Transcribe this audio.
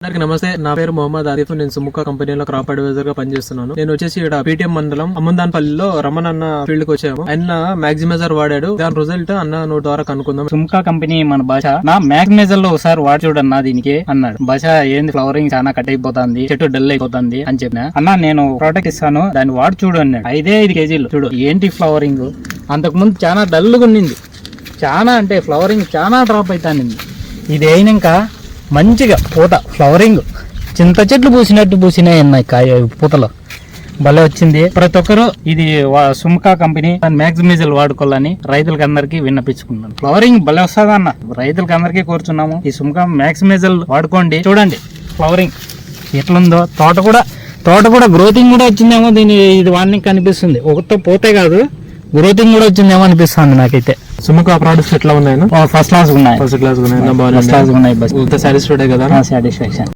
అందరికి నమస్తే. నా పేరు మొహమ్మద్ ఆరిఫ్. నేను సుముఖ కంపెనీలో క్రాప్ అడ్వైజర్ గా పనిచేస్తున్నాను. నేను వచ్చేసి ఇక్కడ పీటీఎం మండలం అమ్మందాన్పల్లిలో రమణ అన్న ఫీల్డ్ కి వచ్చాము. ఆయన మ్యాక్సిమైజర్ వాడాడు. దాని రిజల్ట్ అన్న నోటి ద్వారా కనుక్కుందాం. సుముఖ కంపెనీ మన భాష నా మ్యాక్సిమైజర్ లో ఒకసారి వాడి చూడన్నా దీనికి అన్నాడు. భాష ఏంది ఫ్లవరింగ్ చాలా కట్ అయిపోతుంది, చెట్టు డల్ అయిపోతుంది అని చెప్పిన. అన్న నేను ప్రోడక్ట్ ఇస్తాను దాన్ని వాడి చూడు అన్నాడు. 5 కేజీలు చూడు ఏంటి ఫ్లవరింగ్. అంతకుముందు చాలా డల్ గా ఉండింది, చాలా అంటే ఫ్లవరింగ్ చాలా డ్రాప్ అవుతానింది. ఇది అయినాక మంచిగా పూత ఫ్లవరింగ్ చింత చెట్లు పూసినట్టు పూసినాయి అన్నాయి కాయ పూతలో భలే వచ్చింది. ప్రతి ఒక్కరు ఇది సుముఖ కంపెనీ మ్యాక్సిమైజర్ వాడుకోవాలని రైతులకి అందరికీ విన్నపించుకున్నాను. ఫ్లవరింగ్ భలే వస్తుంది అన్న, రైతులకి అందరికీ కోరుచున్నాము. ఈ సుముఖ మ్యాక్సిమైజర్ వాడుకోండి. చూడండి ఫ్లవరింగ్ ఎట్లుందో. తోట కూడా గ్రోతింగ్ కూడా వచ్చిందేమో దీని ఇది వాడిని కనిపిస్తుంది. ఒకతో పోతే కాదు గ్రోతింగ్ కూడా వచ్చిందేమో అనిపిస్తుంది నాకైతే. సుముఖ ప్రొడక్ట్స్ ఎట్లా ఉన్నాయి? ఫస్ట్ క్లాస్ ఉన్నాయి. ఫస్ట్ క్లాస్ ఉన్నాయి. సాటిస్ఫైడ్ కదా? సాటిస్ఫాక్షన్.